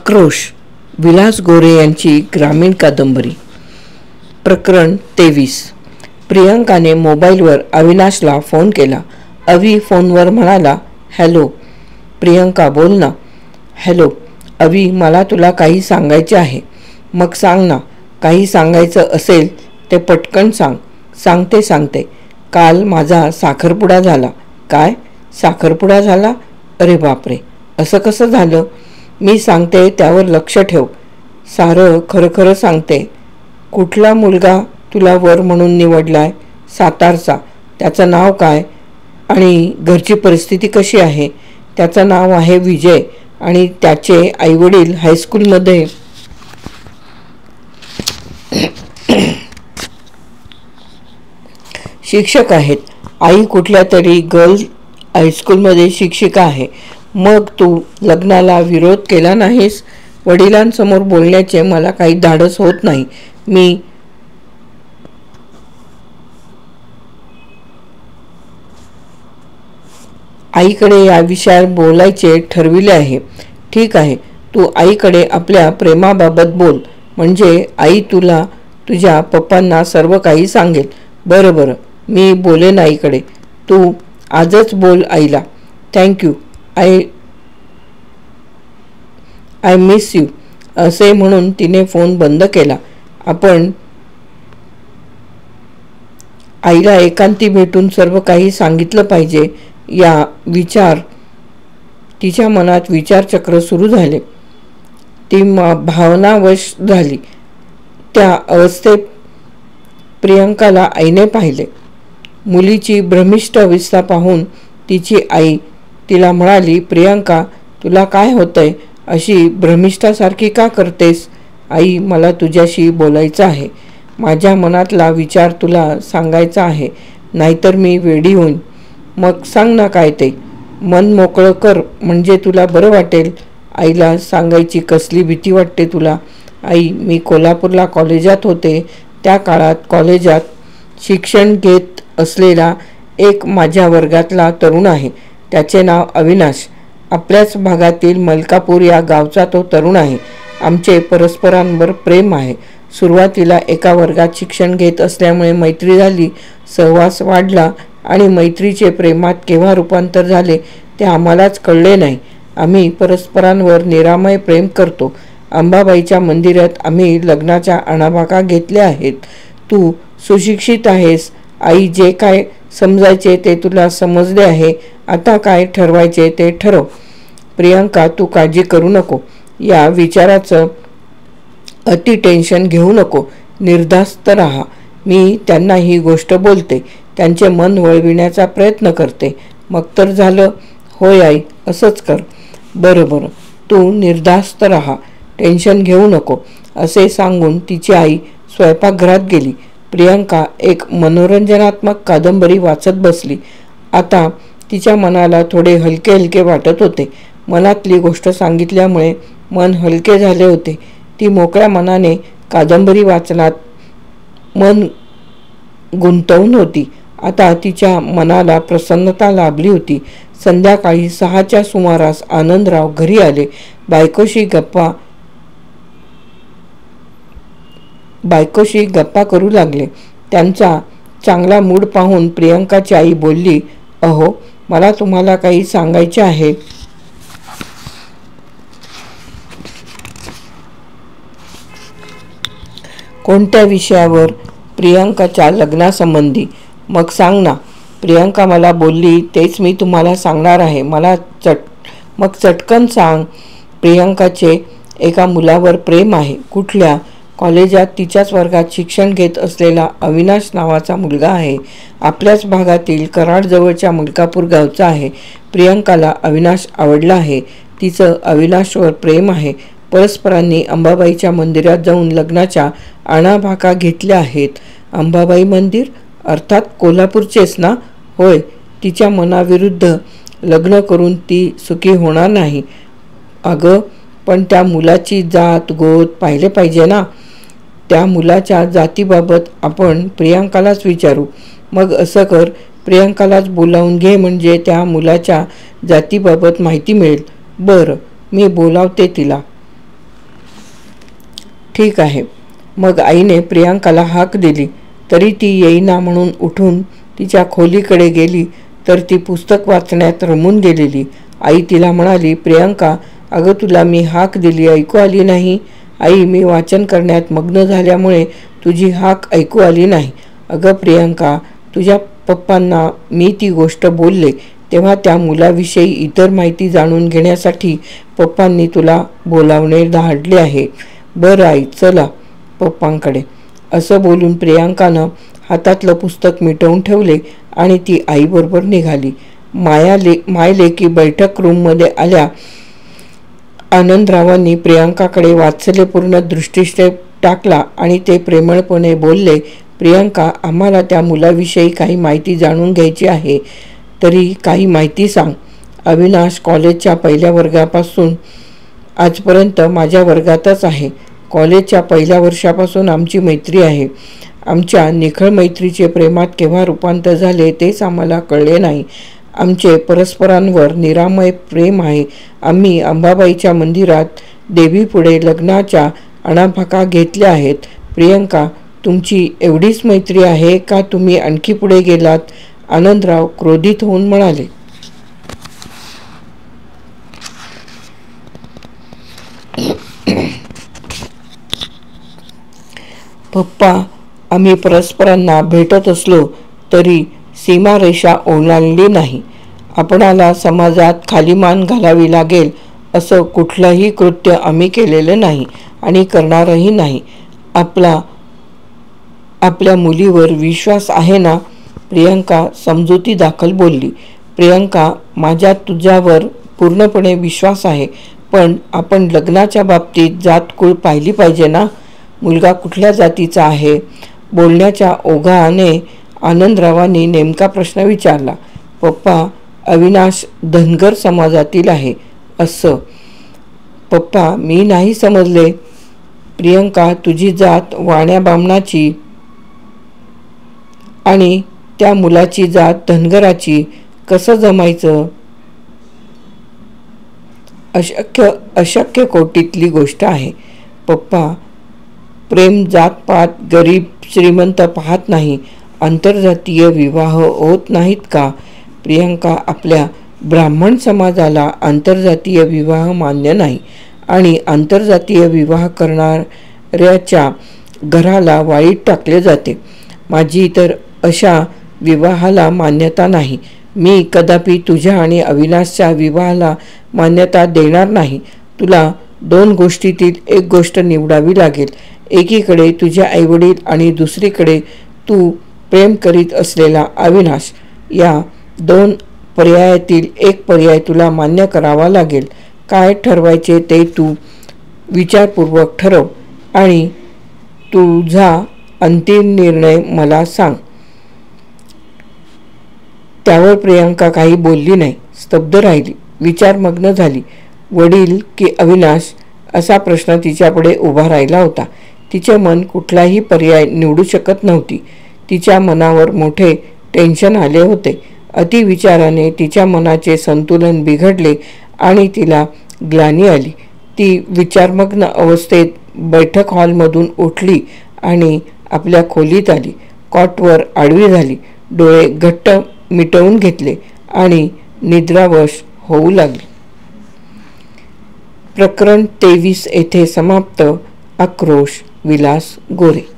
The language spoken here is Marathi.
आक्रोश विलास गोरे यांची ग्रामीण कादंबरी. प्रकरण 23. प्रियंकाने मोबाईलवर अविनाशला फोन केला. अवि फोनवर म्हणाला, हॅलो. प्रियंका, बोल ना. हॅलो अवि, मला तुला काही सांगायचे आहे. मग सांग ना. काही सांगायचं असेल ते पटकन सांग. सांगते. काल माझा साखरपुडा झाला. काय? साखरपुडा झाला? अरे बापरे, असं कसं झालं? मी सांगते त्यावर लक्ष ठेव. सारं खरं सांगते. कुठला मुलगा तुला वर म्हणून निवडलाय? सातारचा. त्याचं नाव काय आणि घरची परिस्थिती कशी आहे? त्याचं नाव आहे विजय आणि त्याचे आईवडील हायस्कूलमध्ये शिक्षक आहेत. आई कुठल्या तरी गर्ल्स हायस्कूलमध्ये शिक्षिका आहे. मग तू लग्नाला विरोध केला नाहीस? वडिलांसमोर बोलण्याचे मला काही धाडस होत नाही. मी आईकडे या विषयावर बोलायचे ठरविले आहे. ठीक आहे, तू आईकडे आपल्या प्रेमाबाबत बोल. म्हणजे आई तुला तुझ्या पप्पांना सर्व काही सांगेल. बरं, मी बोलेन आईकडे. तू आजच बोल आईला. थँक्यू. आय मिस यू असे म्हणून तिने फोन बंद केला. आपण आईला एकांती भेटून सर्व काही सांगितलं पाहिजे या तिच्या मनात विचारचक्र सुरू झाले. ती भावनावश झाली. त्या अवस्थेत प्रियंकाला आईने पाहिले. मुलीची भ्रमिष्ट अवस्था पाहून तिची आई तिला म्हणाली, प्रियंका, तुला काय होतंय? अशी भ्रमिष्ठासारखी का करतेस? आई, मला तुझ्याशी बोलायचं आहे. माझ्या मनातला विचार तुला सांगायचा आहे, नाहीतर मी वेडी होईन. मग सांग ना काय ते. मन मोकळं कर, म्हणजे तुला बरं वाटेल. आईला सांगायची कसली भीती वाटते तुला? आई, मी कोल्हापूरला कॉलेजात होते. त्या काळात कॉलेजात शिक्षण घेत असलेला एक माझ्या वर्गातला तरुण आहे. त्याचे नाव अविनाश. आपल्याच भागातील मलकापूर या गावचा तो तरुण आहे. आमचे परस्परांवर प्रेम आहे. सुरुवातीला एका वर्गात शिक्षण घेत असल्यामुळे मैत्री झाली. सहवास वाढला आणि मैत्रीचे प्रेमात केव्हा रूपांतर झाले ते आम्हालाच कळले नाही. आम्ही परस्परांवर निरामय प्रेम करतो. अंबाबाईच्या मंदिरात आम्ही लग्नाच्या आणाभाका घेतल्या आहेत. तू सुशिक्षित आहेस. आई, जे काय समजायचे ते तुला समजले आहे. आता काय ठरवायचे ते ठरव. प्रियंका, तू काळजी करू नको. या विचाराचं अति टेन्शन घेऊ नको. निर्धास्त राहा. मी त्यांना ही गोष्ट बोलते. त्यांचे मन वळविण्याचा प्रयत्न करते. मग तर झालं. होय आई, असंच कर. बरं, तू निर्धास्त राहा. टेन्शन घेऊ नको असे सांगून तिची आई स्वयंपाकघरात गेली. प्रियंका एक मनोरंजनात्मक कादंबरी वाचत बसली. आता तिच्या मनाला थोडे हलके वाटत होते. मनातली गोष्ट सांगितल्यामुळे मन हलके झाले होते. ती मोकळ्या मनाने कादंबरी वाचनात मन गुंतवून होती. आता तिच्या मनाला प्रसन्नता लाभली होती. संध्याकाळी 6च्या सुमारास आनंदराव घरी आले. बायकोशी गप्पा करू लागले. त्यांचा चांगला मूड पाहून प्रियंकाची आई बोलली, अहो, मला तुम्हाला काही सांगायचे आहे. कोणत्या विषयावर? प्रियंकाच्या लग्नासंबंधी. मग सांग ना. प्रियंका मला बोलली तेच मी तुम्हाला सांगणार आहे. मग चटकन सांग. प्रियंकाचे एका मुलावर प्रेम आहे. कुठल्या? कॉलेजात तिच्याच वर्गात शिक्षण घेत असलेला अविनाश नावाचा मुलगा आहे. आपल्याच भागातील कराडजवळच्या मलकापूर गावचा आहे. प्रियंकाला अविनाश आवडला आहे. तिचं अविनाशवर प्रेम आहे. परस्परांनी अंबाबाईच्या मंदिरात जाऊन लग्नाच्या आणाभाका घेतल्या आहेत. अंबाबाई मंदिर? अर्थात कोल्हापूरचेच ना? होय. तिच्या मनाविरुद्ध लग्न करून ती सुखी होणार नाही. अगं, पण त्या मुलाची जात गोत पाहिले पाहिजे ना. त्या मुलाच्या जातीबाबत आपण प्रियंकालाच विचारू. मग असं कर, प्रियंकालाच बोलावून घे, म्हणजे त्या मुलाच्या जातीबाबत माहिती मिळेल. बरं, मी बोलावते तिला. ठीक आहे. मग आईने प्रियांकाला हाक दिली तरी ती येईना म्हणून उठून तिच्या खोलीकडे गेली तर ती पुस्तक वाचण्यात रमून गेलेली. आई तिला म्हणाली, प्रियांका, अगं तुला मी हाक दिली, ऐकू आली नाही? आई, मी वाचन करण्यात मग्न झाल्यामुळे तुझी हाक ऐकू आली नाही. अगं प्रियांका, तुझ्या पप्पांना मी ती गोष्ट बोलले तेव्हा त्या मुलाविषयी इतर माहिती जाणून घेण्यासाठी पप्पांनी तुला बोलावणे धाडले आहे. बरं आई, चला पप्पांकडे. असं बोलून प्रियांकानं हातातलं पुस्तक मिटवून ठेवले आणि ती आईबरोबर निघाली. मायलेकी बैठक रूममध्ये आल्या. आनंदरावांनी प्रियांकाकडे वात्सल्यपूर्ण दृष्टिक्षेप टाकला आणि ते प्रेमळपणे बोलले, प्रियांका, आम्हाला त्या मुलाविषयी काही माहिती जाणून घ्यायची आहे. तरी काही माहिती सांग. अविनाश कॉलेजच्या पहिल्या वर्गापासून आजपर्यंत माझ्या वर्गातच आहे. कॉलेजच्या पहिल्या वर्षापासून आमची मैत्री आहे. आमच्या निखळ मैत्रीचे प्रेमात केव्हा रूपांतर झाले तेच आम्हाला कळले नाही. आमचे परस्परांवर निरामय प्रेम आहे. आम्ही अंबाबाईच्या मंदिरात देवीपुढे लग्नाच्या अणाभाका घेतल्या आहेत. प्रियांका, तुमची एवढीच मैत्री आहे का तुम्ही आणखी पुढे गेलात? आनंदराव क्रोधित होऊन म्हणाले. पप्पा, आम्ही परस्परांना भेटत असलो तरी सीमारेषा ओलांडली नाही. आपणाला समाजात खाली मान घालावी लागेल असं कुठलंही कृत्य आम्ही केलेलं नाही आणि करणारही नाही. आपल्या मुलीवर विश्वास आहे ना? प्रियांका समजुती दाखल बोलली. प्रियांका, माझ्या तुझ्यावर पूर्णपणे विश्वास आहे, पण आपण लग्नाच्या बाबतीत जातकुळ पाहिली पाहिजे ना? मुलगा कुठल्या जातीचा आहे? बोलण्याच्या ओघाने आनंदरावांनी नेमका प्रश्न विचारला. पप्पा, अविनाश धनगर समाजातील आहे. असं? पप्पा, मी नाही समजले. प्रियांका, तुझी जात वाण्या बामणाची आणि त्या मुलाची जात धनगराची, कसं जमायचं? अशक्य कोटीतली गोष्ट आहे. पप्पा, प्रेम जातपात गरीब श्रीमंत पाहत नाही. आंतरजातीय विवाह होत नाहीत का? प्रियांका, आपल्या ब्राह्मण समाजाला आंतरजातीय विवाह मान्य नाही आणि आंतरजातीय विवाह करणाऱ्याच्या घराला वाळीत टाकले जाते. माझी तर अशा विवाहाला मान्यता नाही. मी कदापि तुझ्या आणि अविनाशच्या विवाहाला मान्यता देणार नाही. तुला दोन गोष्टीतील एक गोष्ट निवडावी लागेल. एकीकडे तुझे आईवडील आणि दुसरीकडे तू प्रेम करीत असलेला अविनाश. या दोन पर्यायातील एक पर्याय तुला मान्य करावा लागेल. काय ठरवायचे ते तू विचारपूर्वक ठरव आणि तुझा अंतिम निर्णय मला सांग. त्यावर प्रियांका काही बोलली नाही, स्तब्ध राहिली, विचारमग्न झाली. वडील की अविनाश असा प्रश्न तिच्यापुढे उभा राहिला होता. तिचे मन कुठलाही पर्याय निवडू शकत नव्हती. तिच्या मनावर मोठे टेन्शन आले होते. अतिविचाराने तिच्या मनाचे संतुलन बिघडले आणि तिला ग्लानी आली. ती विचारमग्न अवस्थेत बैठक हॉलमधून उठली आणि आपल्या खोलीत आली. कॉटवर आडवी झाली, डोळे घट्ट मिटवून घेतले आणि निद्रावश होऊ लागली. प्रकरण 23 येथे समाप्त. आक्रोश, विलास गोरे.